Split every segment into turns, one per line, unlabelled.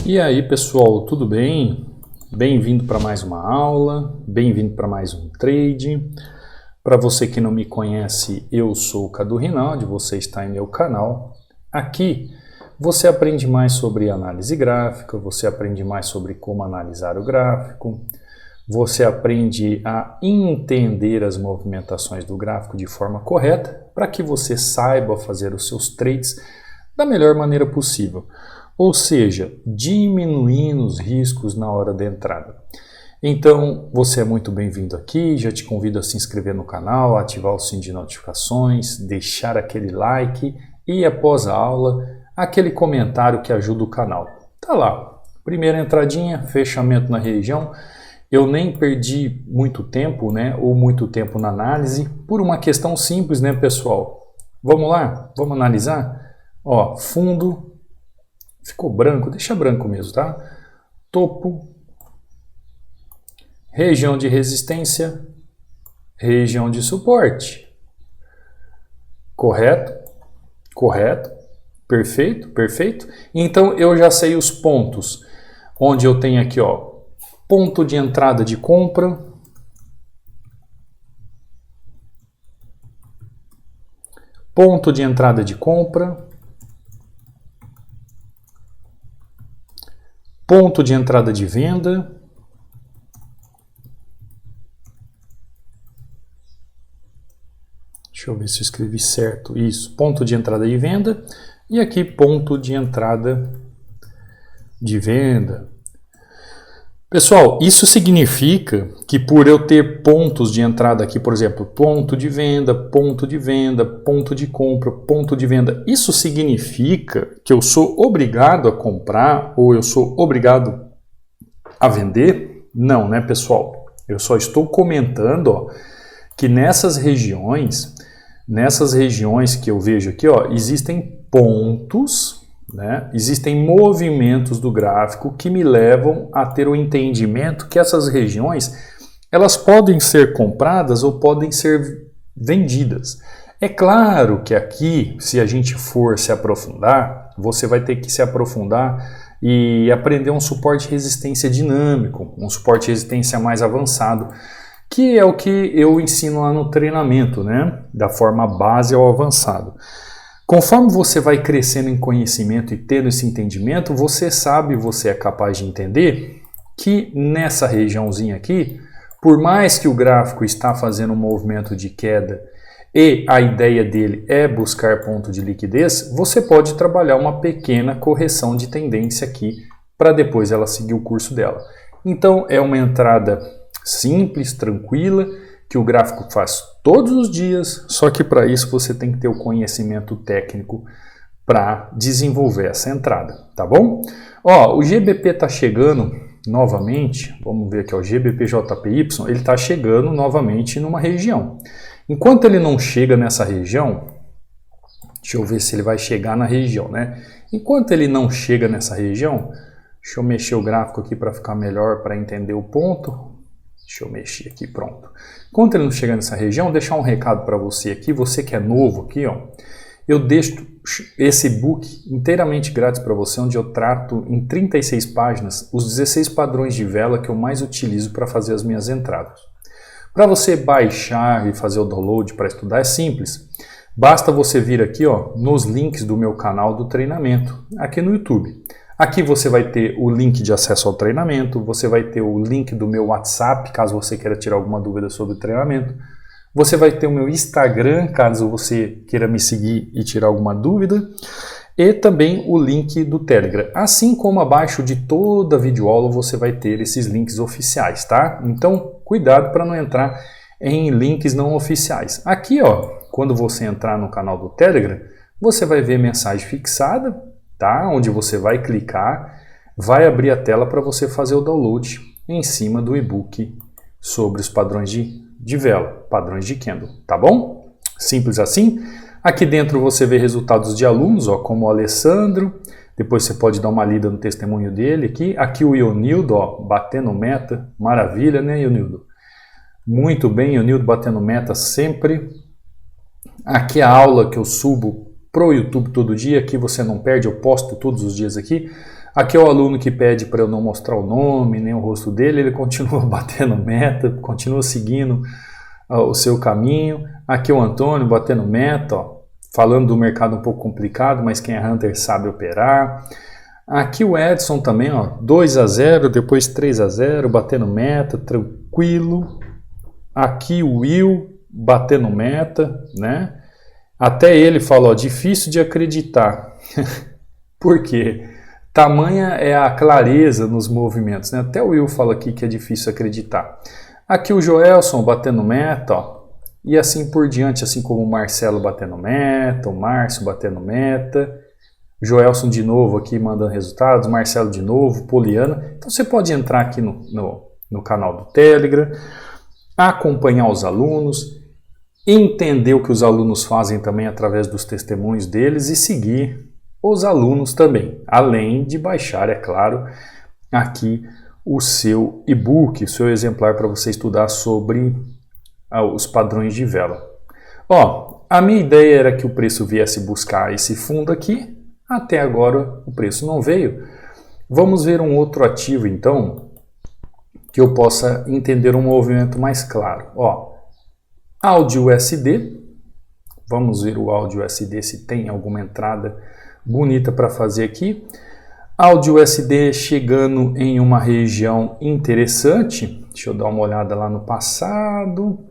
E aí pessoal, tudo bem? Bem-vindo para mais uma aula, bem-vindo para mais um trade. Para você que não me conhece, eu sou o Cadu Rinaldi, você está em meu canal. Aqui você aprende mais sobre análise gráfica, você aprende mais sobre como analisar o gráfico, você aprende a entender as movimentações do gráfico de forma correta para que você saiba fazer os seus trades da melhor maneira possível. Ou seja, diminuindo os riscos na hora da entrada. Então, você é muito bem-vindo aqui, já te convido a se inscrever no canal, ativar o sininho de notificações, deixar aquele like e, após a aula, aquele comentário que ajuda o canal. Tá lá, primeira entradinha, fechamento na região. Eu nem perdi muito tempo, ou muito tempo na análise, por uma questão simples, pessoal? Vamos lá? Vamos analisar? Ó, fundo... Ficou branco, deixa branco mesmo, tá? Topo, região de resistência, região de suporte. Correto? Correto. Perfeito, perfeito. Então eu já sei os pontos, onde eu tenho aqui, ó, ponto de entrada de compra, ponto de entrada de compra, ponto de entrada de venda, deixa eu ver se eu escrevi certo, isso, ponto de entrada de venda, e aqui ponto de entrada de venda. Pessoal, isso significa que por eu ter pontos de entrada aqui, por exemplo, ponto de venda, ponto de venda, ponto de compra, ponto de venda, isso significa que eu sou obrigado a comprar ou eu sou obrigado a vender? Não, né, pessoal? Eu só estou comentando, ó, que nessas regiões que eu vejo aqui, ó, existem pontos, existem movimentos do gráfico que me levam a ter o entendimento que essas regiões elas podem ser compradas ou podem ser vendidas. É claro que aqui, se a gente for se aprofundar, você vai ter que se aprofundar e aprender um suporte de resistência dinâmico, um suporte de resistência mais avançado, que é o que eu ensino lá no treinamento, da forma base ao avançado. Conforme você vai crescendo em conhecimento e tendo esse entendimento, você sabe, você é capaz de entender que nessa regiãozinha aqui, por mais que o gráfico está fazendo um movimento de queda e a ideia dele é buscar ponto de liquidez, você pode trabalhar uma pequena correção de tendência aqui para depois ela seguir o curso dela. Então é uma entrada simples, tranquila, que o gráfico faz todos os dias, só que para isso você tem que ter o conhecimento técnico para desenvolver essa entrada, tá bom? Ó, o GBP está chegando novamente, vamos ver aqui, ó, o GBPJPY, ele está chegando novamente numa região. Enquanto ele não chega nessa região, deixa eu ver se ele vai chegar na região, Enquanto ele não chega nessa região, deixa eu mexer o gráfico aqui para ficar melhor, para entender o ponto. Deixa eu mexer aqui, pronto. Enquanto ele não chegar nessa região, deixar um recado para você aqui, você que é novo aqui, ó, eu deixo esse e-book inteiramente grátis para você, onde eu trato em 36 páginas os 16 padrões de vela que eu mais utilizo para fazer as minhas entradas. Para você baixar e fazer o download para estudar é simples. Basta você vir aqui, ó, nos links do meu canal do treinamento, aqui no YouTube. Aqui você vai ter o link de acesso ao treinamento, você vai ter o link do meu WhatsApp, caso você queira tirar alguma dúvida sobre o treinamento. Você vai ter o meu Instagram, caso você queira me seguir e tirar alguma dúvida. E também o link do Telegram. Assim como abaixo de toda a videoaula você vai ter esses links oficiais, tá? Então, cuidado para não entrar em links não oficiais. Aqui, ó, quando você entrar no canal do Telegram, você vai ver mensagem fixada, tá? Onde você vai clicar, vai abrir a tela para você fazer o download em cima do e-book sobre os padrões de vela, padrões de candle, tá bom? Simples assim. Aqui dentro você vê resultados de alunos, ó, como o Alessandro, depois você pode dar uma lida no testemunho dele aqui. Aqui o Ionildo, ó, batendo meta, maravilha, né, Ionildo? Muito bem, Ionildo batendo meta sempre. Aqui a aula que eu subo pro YouTube todo dia, aqui você não perde, eu posto todos os dias aqui. Aqui é o aluno que pede para eu não mostrar o nome, nem o rosto dele, ele continua batendo meta, continua seguindo o seu caminho. Aqui é o Antônio batendo meta, ó, falando do mercado um pouco complicado, mas quem é Hunter sabe operar. Aqui o Edson também, ó, 2-0, depois 3-0, batendo meta, tranquilo. Aqui o Will batendo meta, né? Até ele falou, ó, difícil de acreditar. Por quê? Tamanha é a clareza nos movimentos, né? Até o Will fala aqui que é difícil acreditar. Aqui o Joelson batendo meta, ó, e assim por diante, assim como o Marcelo batendo meta, o Márcio batendo meta. Joelson de novo aqui mandando resultados, Marcelo de novo, Poliana. Então você pode entrar aqui no canal do Telegram, acompanhar os alunos, entender o que os alunos fazem também através dos testemunhos deles e seguir os alunos também, além de baixar, é claro, aqui o seu e-book, o seu exemplar para você estudar sobre os padrões de vela. Ó, a minha ideia era que o preço viesse buscar esse fundo aqui. Até agora o preço não veio. Vamos ver um outro ativo então, que eu possa entender um movimento mais claro. Ó, áudio USD. Vamos ver o áudio USD se tem alguma entrada bonita para fazer aqui. Áudio USD chegando em uma região interessante. Deixa eu dar uma olhada lá no passado.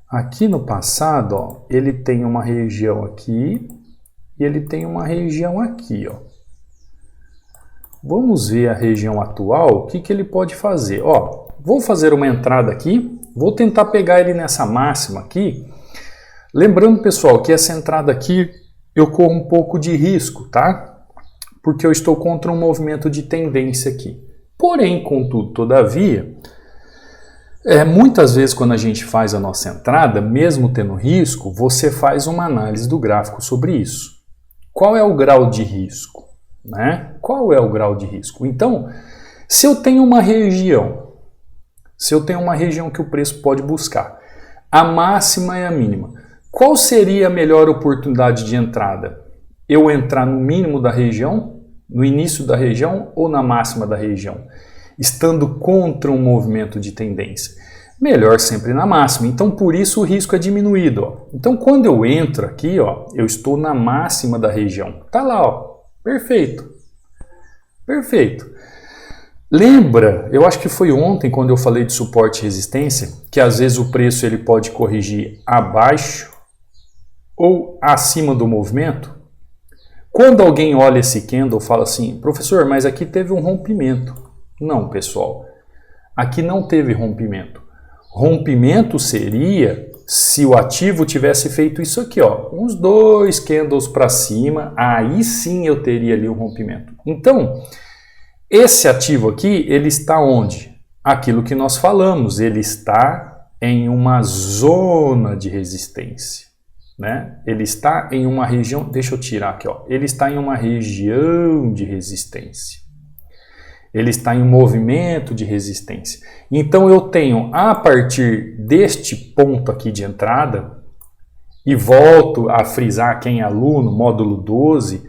Aqui no passado, ó, ele tem uma região aqui. E ele tem uma região aqui, ó. Vamos ver a região atual, o que ele pode fazer. Ó, vou fazer uma entrada aqui, vou tentar pegar ele nessa máxima aqui. Lembrando, pessoal, que essa entrada aqui eu corro um pouco de risco, tá? Porque eu estou contra um movimento de tendência aqui. Porém, contudo, todavia, muitas vezes quando a gente faz a nossa entrada, mesmo tendo risco, você faz uma análise do gráfico sobre isso. Qual é o grau de risco? Né? Qual é o grau de risco? Então, se eu tenho uma região que o preço pode buscar, a máxima e a mínima, qual seria a melhor oportunidade de entrada? Eu entrar no mínimo da região, no início da região ou na máxima da região? Estando contra um movimento de tendência. Melhor sempre na máxima, então por isso o risco é diminuído. Ó. Então quando eu entro aqui, ó, eu estou na máxima da região. Tá lá, ó. Perfeito. Perfeito. Lembra, eu acho que foi ontem quando eu falei de suporte e resistência, que às vezes o preço ele pode corrigir abaixo ou acima do movimento? Quando alguém olha esse candle e fala assim, professor, mas aqui teve um rompimento. Não, pessoal, aqui não teve rompimento. Rompimento seria se o ativo tivesse feito isso aqui, ó, uns 2 candles para cima, aí sim eu teria ali um rompimento. Então, esse ativo aqui, ele está onde? Aquilo que nós falamos, ele está em uma zona de resistência, né? Ele está em uma região, deixa eu tirar aqui, ó, ele está em uma região de resistência. Ele está em um movimento de resistência. Então eu tenho, a partir deste ponto aqui de entrada, e volto a frisar quem é aluno, módulo 12,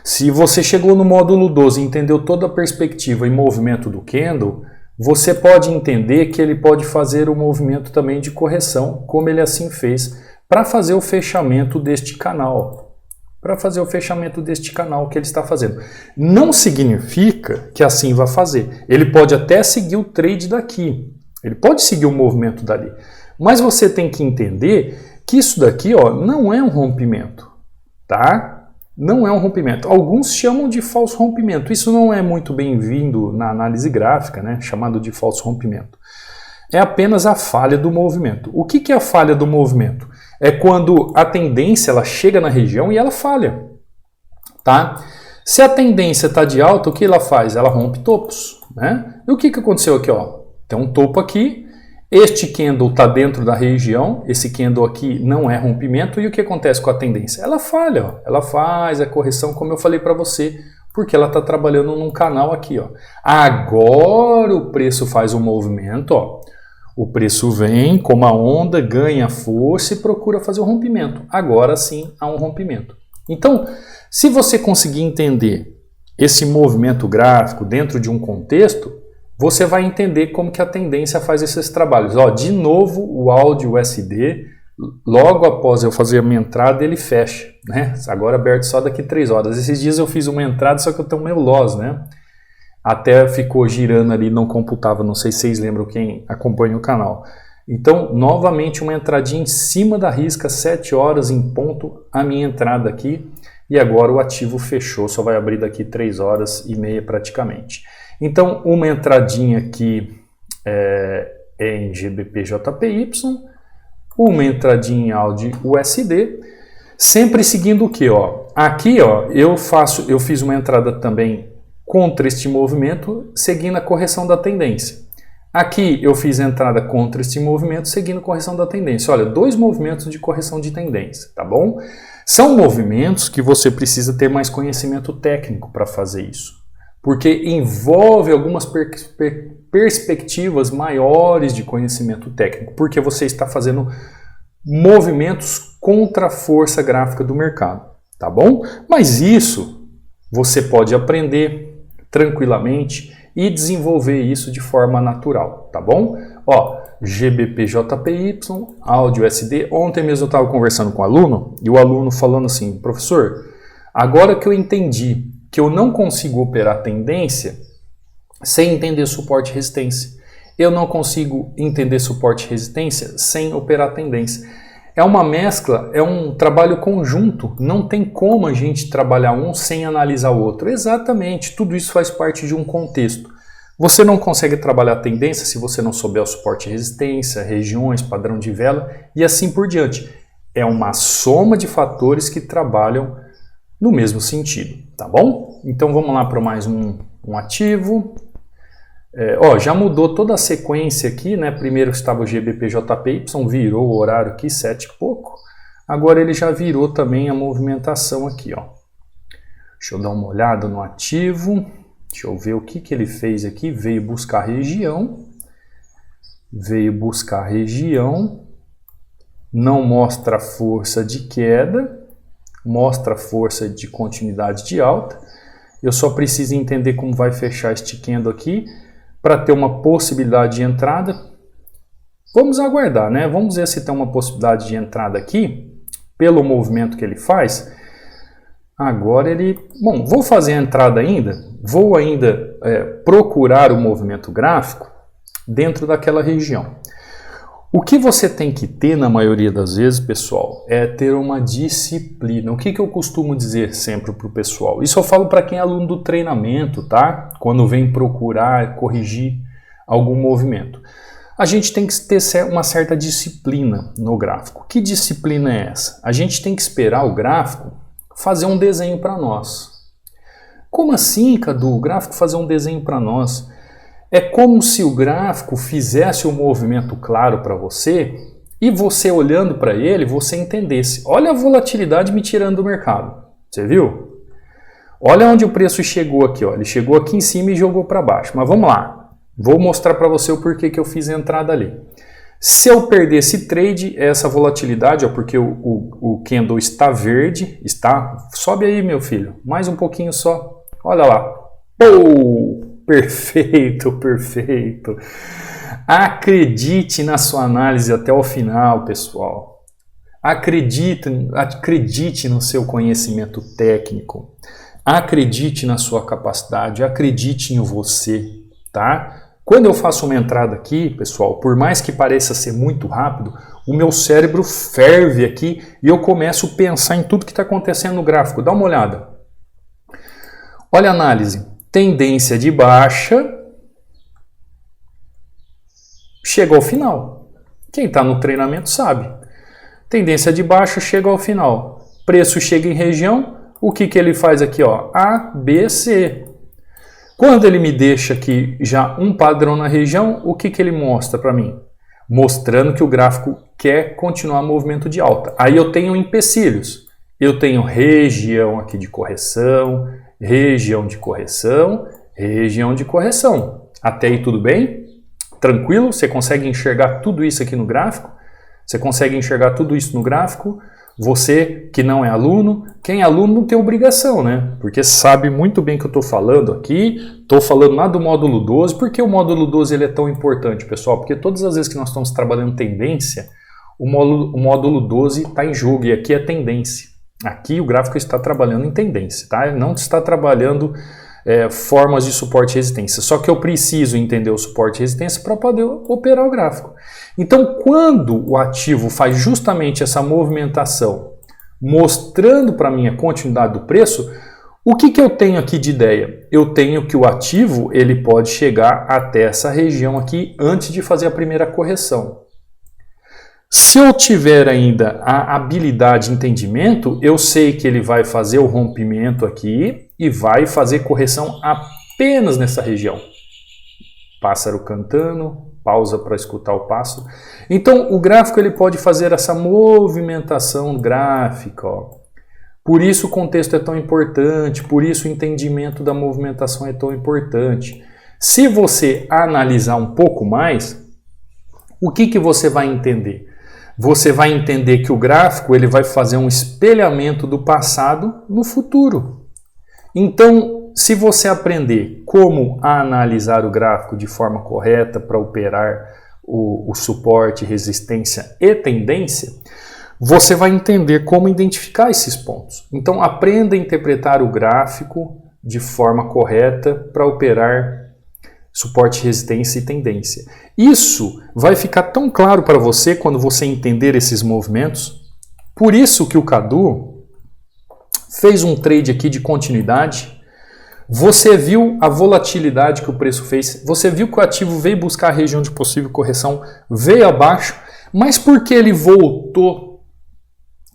se você chegou no módulo 12 e entendeu toda a perspectiva e movimento do candle, você pode entender que ele pode fazer o movimento também de correção, como ele assim fez, para fazer o fechamento deste canal. Para fazer o fechamento deste canal que ele está fazendo. Não significa que assim vai fazer. Ele pode até seguir o trade daqui. Ele pode seguir o movimento dali. Mas você tem que entender que isso daqui, ó, não é um rompimento. Tá? Não é um rompimento. Alguns chamam de falso rompimento. Isso não é muito bem-vindo na análise gráfica, né? Chamado de falso rompimento. É apenas a falha do movimento. O que é a falha do movimento? É quando a tendência ela chega na região e ela falha, tá? Se a tendência está de alta, o que ela faz? Ela rompe topos, né? E o que aconteceu aqui, ó? Tem um topo aqui, este candle está dentro da região, esse candle aqui não é rompimento, e o que acontece com a tendência? Ela falha, ó. Ela faz a correção, como eu falei para você, porque ela está trabalhando num canal aqui, ó. Agora o preço faz um movimento, ó. O preço vem como a onda, ganha força e procura fazer o rompimento. Agora sim há um rompimento. Então, se você conseguir entender esse movimento gráfico dentro de um contexto, você vai entender como que a tendência faz esses trabalhos. Ó, de novo, o áudio USD, logo após eu fazer a minha entrada, ele fecha, né? Agora aberto só daqui 3 horas. Esses dias eu fiz uma entrada, só que eu tenho meio loss, né? Até ficou girando ali, não computava, não sei se vocês lembram quem acompanha o canal. Então, novamente uma entradinha em cima da risca, 7 horas em ponto, a minha entrada aqui. E agora o ativo fechou, só vai abrir daqui 3 horas e meia praticamente. Então, uma entradinha aqui é em GBP/JPY, uma entradinha em áudio USD, sempre seguindo o que? Aqui eu fiz uma entrada também contra este movimento, seguindo a correção da tendência. Aqui eu fiz a entrada contra este movimento, seguindo a correção da tendência. Olha, 2 movimentos de correção de tendência, tá bom? São movimentos que você precisa ter mais conhecimento técnico para fazer isso, porque envolve algumas perspectivas maiores de conhecimento técnico, porque você está fazendo movimentos contra a força gráfica do mercado, tá bom? Mas isso você pode aprender tranquilamente e desenvolver isso de forma natural, tá bom? Ó, GBP/JPY, áudio USD. Ontem mesmo eu estava conversando com o aluno e o aluno falando assim, professor, agora que eu entendi que eu não consigo operar tendência sem entender suporte e resistência, eu não consigo entender suporte e resistência sem operar tendência. É uma mescla, é um trabalho conjunto, não tem como a gente trabalhar um sem analisar o outro. Exatamente, tudo isso faz parte de um contexto. Você não consegue trabalhar tendência se você não souber o suporte e resistência, regiões, padrão de vela e assim por diante. É uma soma de fatores que trabalham no mesmo sentido, tá bom? Então vamos lá para mais um ativo. Já mudou toda a sequência aqui, né? Primeiro estava o GBP/JPY, virou o horário aqui, 7 e pouco. Agora ele já virou também a movimentação aqui, ó. Deixa eu dar uma olhada no ativo. Deixa eu ver o que ele fez aqui. Veio buscar região. Não mostra força de queda. Mostra força de continuidade de alta. Eu só preciso entender como vai fechar este candle aqui para ter uma possibilidade de entrada. Vamos aguardar, né? Vamos ver se tem uma possibilidade de entrada aqui, pelo movimento que ele faz. Agora Bom, vou fazer a entrada ainda, vou ainda procurar o movimento gráfico dentro daquela região. O que você tem que ter na maioria das vezes, pessoal, é ter uma disciplina. O que eu costumo dizer sempre para o pessoal? Isso eu falo para quem é aluno do treinamento, tá? Quando vem procurar corrigir algum movimento. A gente tem que ter uma certa disciplina no gráfico. Que disciplina é essa? A gente tem que esperar o gráfico fazer um desenho para nós. Como assim, Cadu? O gráfico fazer um desenho para nós? É como se o gráfico fizesse um movimento claro para você e você olhando para ele, você entendesse. Olha a volatilidade me tirando do mercado. Você viu? Olha onde o preço chegou aqui. Ó. Ele chegou aqui em cima e jogou para baixo. Mas vamos lá. Vou mostrar para você o porquê que eu fiz a entrada ali. Se eu perder esse trade, essa volatilidade, ó, porque o candle está verde, sobe aí, meu filho. Mais um pouquinho só. Olha lá. Pou! Perfeito, perfeito. Acredite na sua análise até o final, pessoal. Acredite no seu conhecimento técnico. Acredite na sua capacidade, acredite em você, tá? Quando eu faço uma entrada aqui, pessoal, por mais que pareça ser muito rápido, o meu cérebro ferve aqui e eu começo a pensar em tudo que está acontecendo no gráfico. Dá uma olhada. Olha a análise. Tendência de baixa, chega ao final. Quem está no treinamento sabe. Tendência de baixa, chega ao final. Preço chega em região, o que ele faz aqui? Ó? A, B, C. Quando ele me deixa aqui já um padrão na região, o que ele mostra para mim? Mostrando que o gráfico quer continuar movimento de alta. Aí eu tenho empecilhos. Eu tenho região aqui de correção, região de correção, região de correção. Até aí tudo bem? Tranquilo? Você consegue enxergar tudo isso aqui no gráfico? Você consegue enxergar tudo isso no gráfico? Você que não é aluno, quem é aluno não tem obrigação, né? Porque sabe muito bem que eu estou falando aqui, estou falando lá do módulo 12, porque o módulo 12 ele é tão importante, pessoal? Porque todas as vezes que nós estamos trabalhando tendência, o módulo 12 está em jogo, e aqui é tendência. Aqui o gráfico está trabalhando em tendência, tá? Ele não está trabalhando formas de suporte e resistência. Só que eu preciso entender o suporte e resistência para poder operar o gráfico. Então, quando o ativo faz justamente essa movimentação, mostrando para mim a continuidade do preço, o que eu tenho aqui de ideia? Eu tenho que o ativo ele pode chegar até essa região aqui antes de fazer a primeira correção. Se eu tiver ainda a habilidade de entendimento, eu sei que ele vai fazer o rompimento aqui e vai fazer correção apenas nessa região. Pássaro cantando, pausa para escutar o pássaro. Então, o gráfico ele pode fazer essa movimentação gráfica. Ó. Por isso o contexto é tão importante, por isso o entendimento da movimentação é tão importante. Se você analisar um pouco mais, o que você vai entender? Você vai entender que o gráfico ele vai fazer um espelhamento do passado no futuro. Então, se você aprender como analisar o gráfico de forma correta para operar o suporte, resistência e tendência, você vai entender como identificar esses pontos. Então, aprenda a interpretar o gráfico de forma correta para operar suporte, resistência e tendência. Isso vai ficar tão claro para você quando você entender esses movimentos. Por isso que o Cadu fez um trade aqui de continuidade. Você viu a volatilidade que o preço fez. Você viu que o ativo veio buscar a região de possível correção, veio abaixo, mas por que ele voltou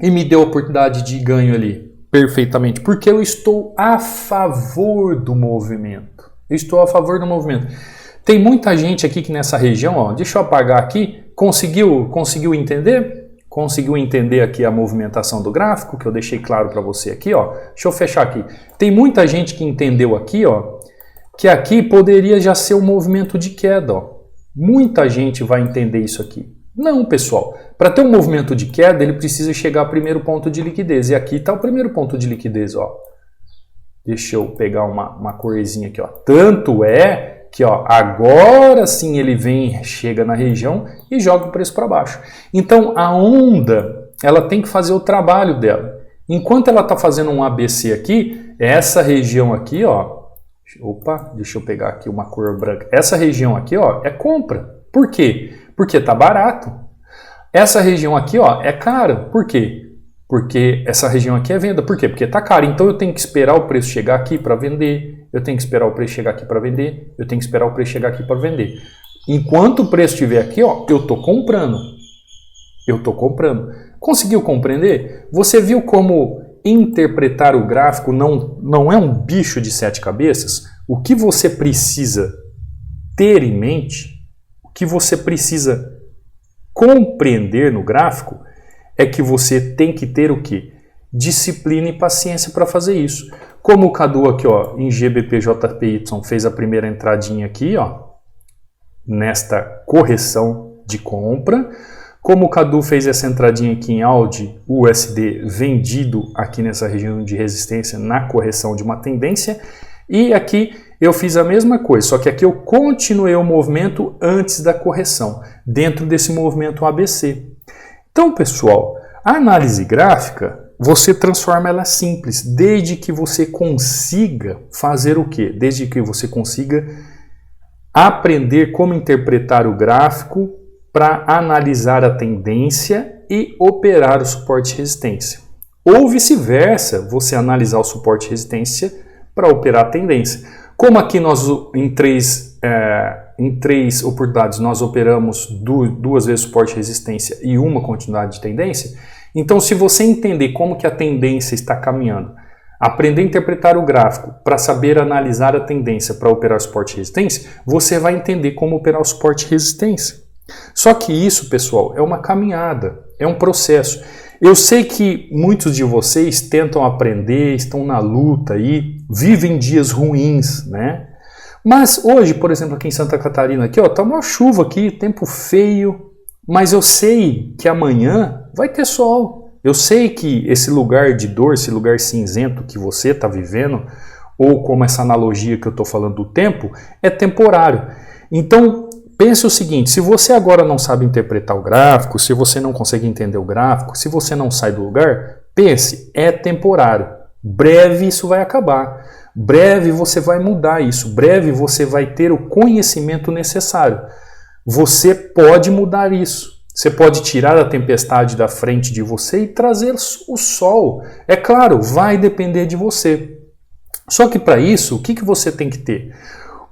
e me deu a oportunidade de ganho ali? Perfeitamente. Porque eu estou a favor do movimento. Eu estou a favor do movimento. Tem muita gente aqui que nessa região, ó, deixa eu apagar aqui, conseguiu entender? Conseguiu entender aqui a movimentação do gráfico, que eu deixei claro para você aqui, ó. Deixa eu fechar aqui. Tem muita gente que entendeu aqui, ó, que aqui poderia já ser um movimento de queda, ó. Muita gente vai entender isso aqui. Não, pessoal. Para ter um movimento de queda, ele precisa chegar ao primeiro ponto de liquidez. E aqui está o primeiro ponto de liquidez, ó. Deixa eu pegar uma corzinha aqui, ó. Tanto é que, ó, agora sim ele vem, chega na região e joga o preço para baixo. Então a onda, ela tem que fazer o trabalho dela. Enquanto ela está fazendo um ABC aqui, essa região aqui, ó, opa, deixa eu pegar aqui uma cor branca. Essa região aqui, ó, é compra. Por quê? Porque tá barato. Essa região aqui, ó, é cara. Por quê? Porque essa região aqui é venda. Por quê? Porque está caro. Então eu tenho que esperar o preço chegar aqui para vender. Eu tenho que esperar o preço chegar aqui para vender. Eu tenho que esperar o preço chegar aqui para vender. Enquanto o preço estiver aqui, ó, eu estou comprando. Eu estou comprando. Conseguiu compreender? Você viu como interpretar o gráfico não é um bicho de 7 cabeças? O que você precisa ter em mente, o que você precisa compreender no gráfico, é que você tem que ter o quê? Disciplina e paciência para fazer isso. Como o Cadu aqui, ó, em GBPJPY fez a primeira entradinha aqui, ó, nesta correção de compra. Como o Cadu fez essa entradinha aqui em Audi USD vendido aqui nessa região de resistência na correção de uma tendência. E aqui eu fiz a mesma coisa, só que aqui eu continuei o movimento antes da correção, dentro desse movimento ABC. Então, pessoal, a análise gráfica, você transforma ela simples, desde que você consiga fazer o quê? Desde que você consiga aprender como interpretar o gráfico para analisar a tendência e operar o suporte e resistência. Ou vice-versa, você analisar o suporte e resistência para operar a tendência. Como aqui nós em três oportunidades nós operamos duas vezes suporte e resistência e uma continuidade de tendência, então se você entender como que a tendência está caminhando, aprender a interpretar o gráfico para saber analisar a tendência para operar suporte e resistência, você vai entender como operar o suporte e resistência. Só que isso, pessoal, é uma caminhada, é um processo. Eu sei que muitos de vocês tentam aprender, estão na luta aí, vivem dias ruins, né? Mas hoje, por exemplo, aqui em Santa Catarina, aqui, ó, tá uma chuva aqui, tempo feio, mas eu sei que amanhã vai ter sol. Eu sei que esse lugar de dor, esse lugar cinzento que você está vivendo, ou como essa analogia que eu estou falando do tempo, é temporário. Então, pense o seguinte, se você agora não sabe interpretar o gráfico, se você não consegue entender o gráfico, se você não sai do lugar, pense, é temporário. Breve isso vai acabar. Breve você vai mudar isso. Breve você vai ter o conhecimento necessário. Você pode mudar isso. Você pode tirar a tempestade da frente de você e trazer o sol. É claro, vai depender de você. Só que para isso, o que você tem que ter?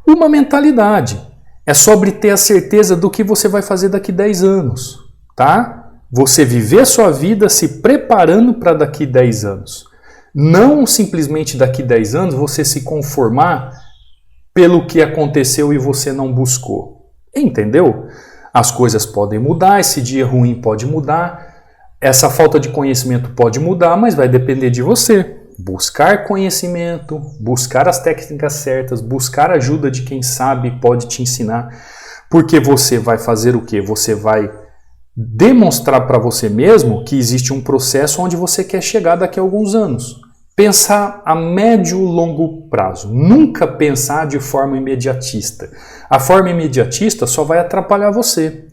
Uma mentalidade. É sobre ter a certeza do que você vai fazer daqui 10 anos, tá? Você viver sua vida se preparando para daqui 10 anos. Não simplesmente daqui 10 anos você se conformar pelo que aconteceu e você não buscou. Entendeu? As coisas podem mudar, esse dia ruim pode mudar, essa falta de conhecimento pode mudar, mas vai depender de você. Buscar conhecimento, buscar as técnicas certas, buscar ajuda de quem sabe pode te ensinar, porque você vai fazer o quê? Você vai demonstrar para você mesmo que existe um processo onde você quer chegar daqui a alguns anos. Pensar a médio e longo prazo, nunca pensar de forma imediatista. A forma imediatista só vai atrapalhar você,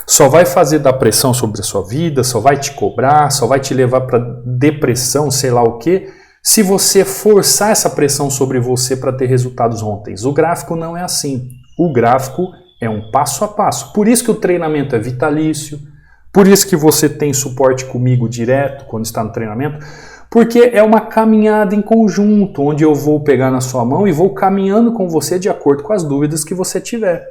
só vai fazer dar pressão sobre a sua vida, só vai te cobrar, só vai te levar para depressão, sei lá o quê, se você forçar essa pressão sobre você para ter resultados ontem. O gráfico não é assim. O gráfico é um passo a passo. Por isso que o treinamento é vitalício, por isso que você tem suporte comigo direto quando está no treinamento, porque é uma caminhada em conjunto, onde eu vou pegar na sua mão e vou caminhando com você de acordo com as dúvidas que você tiver.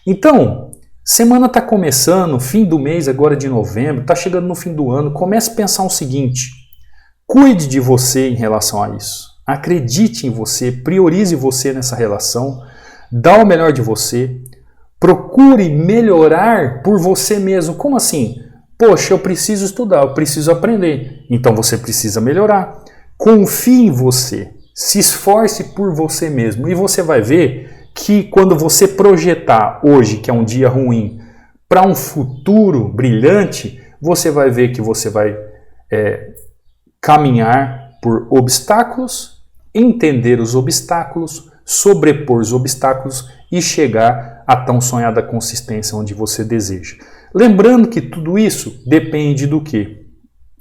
Então, semana está começando, fim do mês agora de novembro, está chegando no fim do ano, comece a pensar o seguinte, cuide de você em relação a isso, acredite em você, priorize você nessa relação, dá o melhor de você, procure melhorar por você mesmo. Como assim? Poxa, eu preciso estudar, eu preciso aprender. Então você precisa melhorar. Confie em você. Se esforce por você mesmo. E você vai ver que quando você projetar hoje, que é um dia ruim, para um futuro brilhante, você vai ver que você vai caminhar por obstáculos, entender os obstáculos, sobrepor os obstáculos e chegar à tão sonhada consistência onde você deseja. Lembrando que tudo isso depende do quê?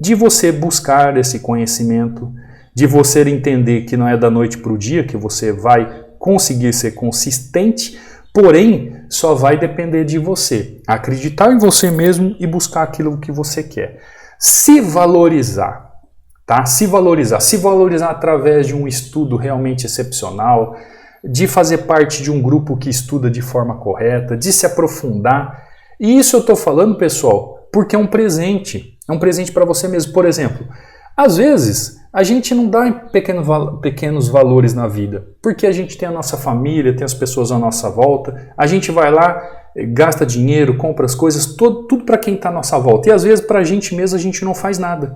De você buscar esse conhecimento, de você entender que não é da noite para o dia que você vai conseguir ser consistente, porém só vai depender de você. Acreditar em você mesmo e buscar aquilo que você quer. Se valorizar, tá? Se valorizar através de um estudo realmente excepcional, de fazer parte de um grupo que estuda de forma correta, de se aprofundar. E isso eu estou falando, pessoal, porque é um presente para você mesmo. Por exemplo, às vezes a gente não dá pequenos valores na vida, porque a gente tem a nossa família, tem as pessoas à nossa volta, a gente vai lá, gasta dinheiro, compra as coisas, tudo para quem está à nossa volta. E às vezes para a gente mesmo a gente não faz nada.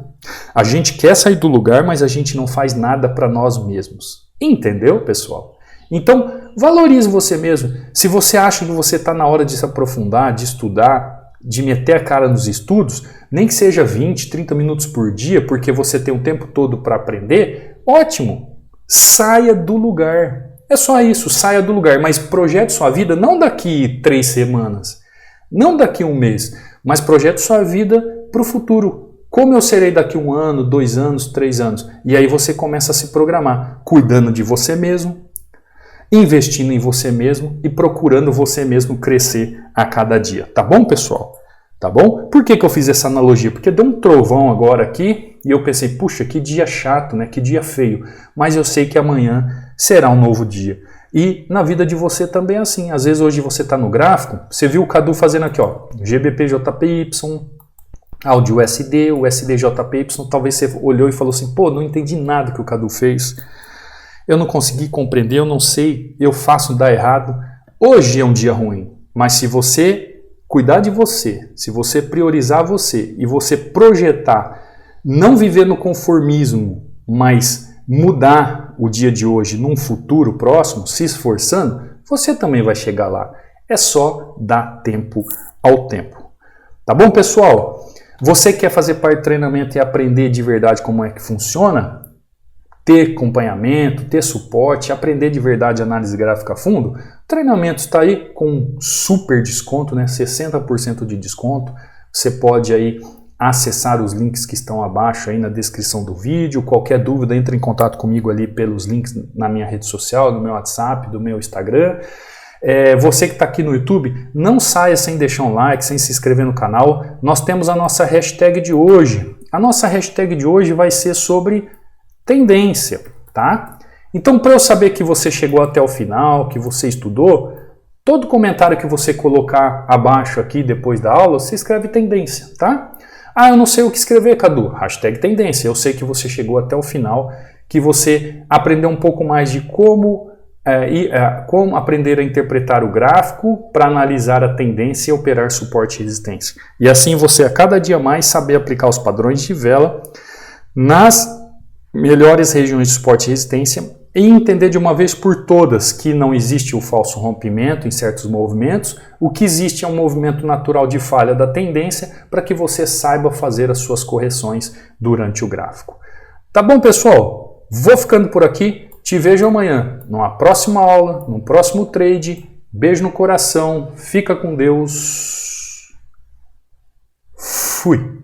A gente quer sair do lugar, mas a gente não faz nada para nós mesmos. Entendeu, pessoal? Então, valorize você mesmo. Se você acha que você está na hora de se aprofundar, de estudar, de meter a cara nos estudos, nem que seja 20, 30 minutos por dia, porque você tem o tempo todo para aprender, ótimo! Saia do lugar. É só isso, saia do lugar. Mas projete sua vida não daqui 3 semanas, não daqui 1 mês, mas projete sua vida para o futuro. Como eu serei daqui 1 ano, 2 anos, 3 anos? E aí você começa a se programar, cuidando de você mesmo, investindo em você mesmo e procurando você mesmo crescer a cada dia. Tá bom, pessoal? Tá bom? Por que eu fiz essa analogia? Porque deu um trovão agora aqui e eu pensei, puxa, que dia chato, né? Que dia feio. Mas eu sei que amanhã será um novo dia. E na vida de você também é assim. Às vezes hoje você está no gráfico, você viu o Cadu fazendo aqui, ó, GBP-JPY, áudio USD, o USD-JPY, talvez você olhou e falou assim, pô, não entendi nada que o Cadu fez. Eu não consegui compreender, eu não sei, eu faço dar errado. Hoje é um dia ruim, mas se você cuidar de você, se você priorizar você e você projetar, não viver no conformismo, mas mudar o dia de hoje num futuro próximo, se esforçando, você também vai chegar lá. É só dar tempo ao tempo. Tá bom, pessoal? Você quer fazer parte do treinamento e aprender de verdade como é que funciona? Ter acompanhamento, ter suporte, aprender de verdade análise gráfica a fundo? O treinamento está aí com super desconto, né? 60% de desconto. Você pode aí acessar os links que estão abaixo aí na descrição do vídeo. Qualquer dúvida, entre em contato comigo ali pelos links na minha rede social, no meu WhatsApp, do meu Instagram. Você que está aqui no YouTube, não saia sem deixar um like, sem se inscrever no canal. Nós temos a nossa hashtag de hoje. A nossa hashtag de hoje vai ser sobre tendência, tá? Então, para eu saber que você chegou até o final, que você estudou, todo comentário que você colocar abaixo aqui depois da aula, você escreve tendência, tá? Ah, eu não sei o que escrever, Cadu. Hashtag tendência. Eu sei que você chegou até o final, que você aprendeu um pouco mais de como aprender a interpretar o gráfico para analisar a tendência e operar suporte e resistência. E assim você, a cada dia mais, saber aplicar os padrões de vela nas melhores regiões de suporte e resistência e entender de uma vez por todas que não existe o falso rompimento em certos movimentos, o que existe é um movimento natural de falha da tendência para que você saiba fazer as suas correções durante o gráfico. Tá bom, pessoal? Vou ficando por aqui. Te vejo amanhã, numa próxima aula, num próximo trade. Beijo no coração, fica com Deus. Fui!